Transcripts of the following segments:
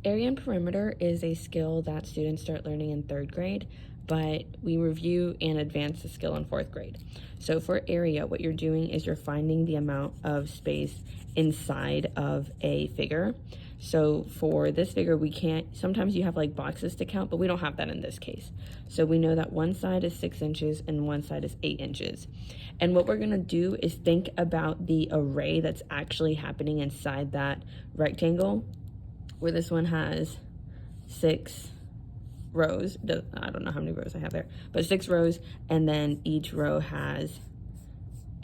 Area and perimeter is a skill that students start learning in 3rd grade, but we review and advance the skill in 4th grade. So for area, what you're doing is you're finding the amount of space inside of a figure. So for this figure, we can't, sometimes you have like boxes to count, but we don't have that in this case. So we know that one side is 6 inches and one side is 8 inches. And what we're gonna do is think about the array that's actually happening inside that rectangle, where this one has 6 rows. I don't know how many rows I have there, but 6 rows, and then each row has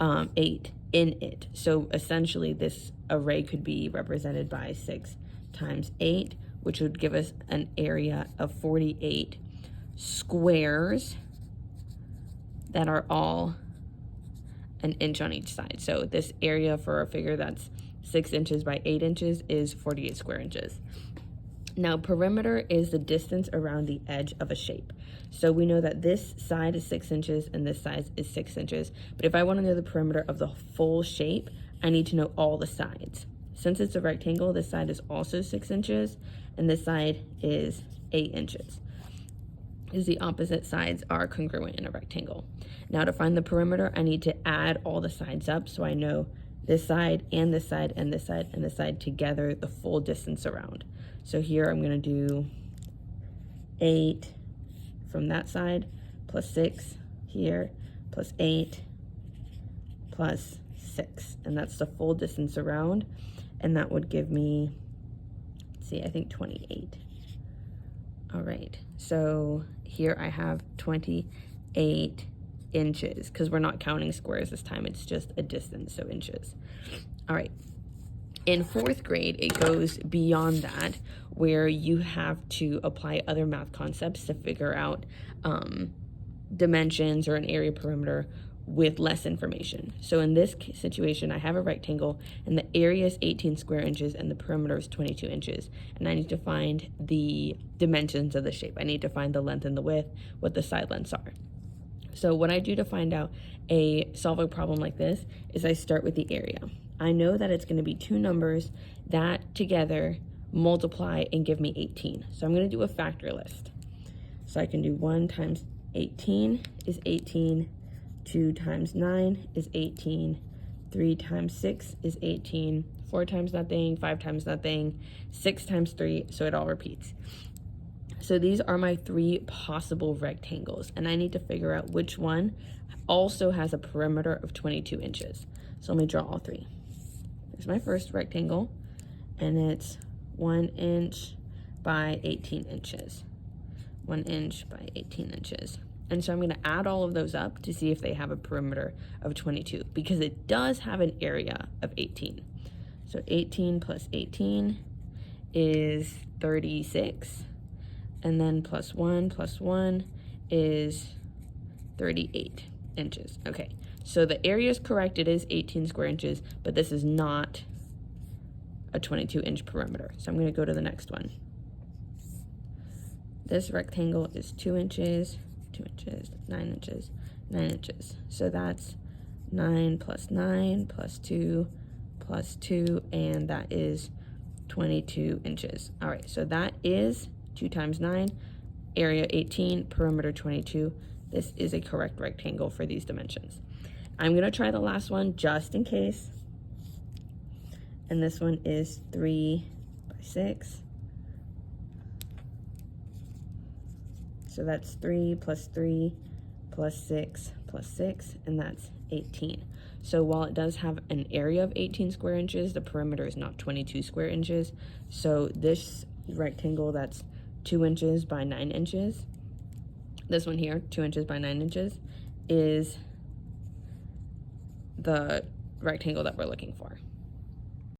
8 in it. So essentially this array could be represented by 6 times 8, which would give us an area of 48 squares that are all an inch on each side. So this area for a figure that's 6 inches by 8 inches is 48 square inches. Now, perimeter is the distance around the edge of a shape. So we know that this side is 6 inches and this side is 6 inches. But if I want to know the perimeter of the full shape, I need to know all the sides. Since it's a rectangle, this side is also 6 inches and this side is 8 inches. Because the opposite sides are congruent in a rectangle. Now to find the perimeter, I need to add all the sides up so I know this side and this side and this side and this side together, the full distance around. So here I'm gonna do 8 from that side, plus 6 here, plus 8, plus 6. And that's the full distance around. And that would give me, let's see, I think 28. All right, so here I have 28 inches, because we're not counting squares this time, it's just a distance, so inches. All right, in 4th grade, it goes beyond that, where you have to apply other math concepts to figure out dimensions or an area perimeter with less information. So in this situation, I have a rectangle and the area is 18 square inches and the perimeter is 22 inches. And I need to find the dimensions of the shape. I need to find the length and the width, what the side lengths are. So what I do to find out solve a problem like this is I start with the area. I know that it's gonna be 2 numbers that together multiply and give me 18. So I'm gonna do a factor list. So I can do 1 times 18 is 18, 2 times 9 is 18, 3 times 6 is 18, 4 times nothing, 5 times nothing, 6 times 3, so it all repeats. So these are my 3 possible rectangles, and I need to figure out which one also has a perimeter of 22 inches. So let me draw all 3. Here's my first rectangle, and it's 1 inch by 18 inches. 1 inch by 18 inches. And so I'm going to add all of those up to see if they have a perimeter of 22, because it does have an area of 18. So 18 plus 18 is 36. And then plus 1 is 38 inches. Okay, so the area is correct. It is 18 square inches, but this is not a 22-inch perimeter. So I'm going to go to the next one. This rectangle is 2 inches. 2 inches, 9 inches, 9 inches. So that's 9 plus 9 plus 2 plus 2, and that is 22 inches. All right, so that is 2 times 9, area 18, perimeter 22. This is a correct rectangle for these dimensions. I'm gonna try the last one just in case. And this one is 3 by 6. So that's 3 plus 3 plus 6 plus 6, and that's 18. So while it does have an area of 18 square inches, the perimeter is not 22 square inches. So this rectangle that's 2 inches by 9 inches, this one here, 2 inches by 9 inches, is the rectangle that we're looking for.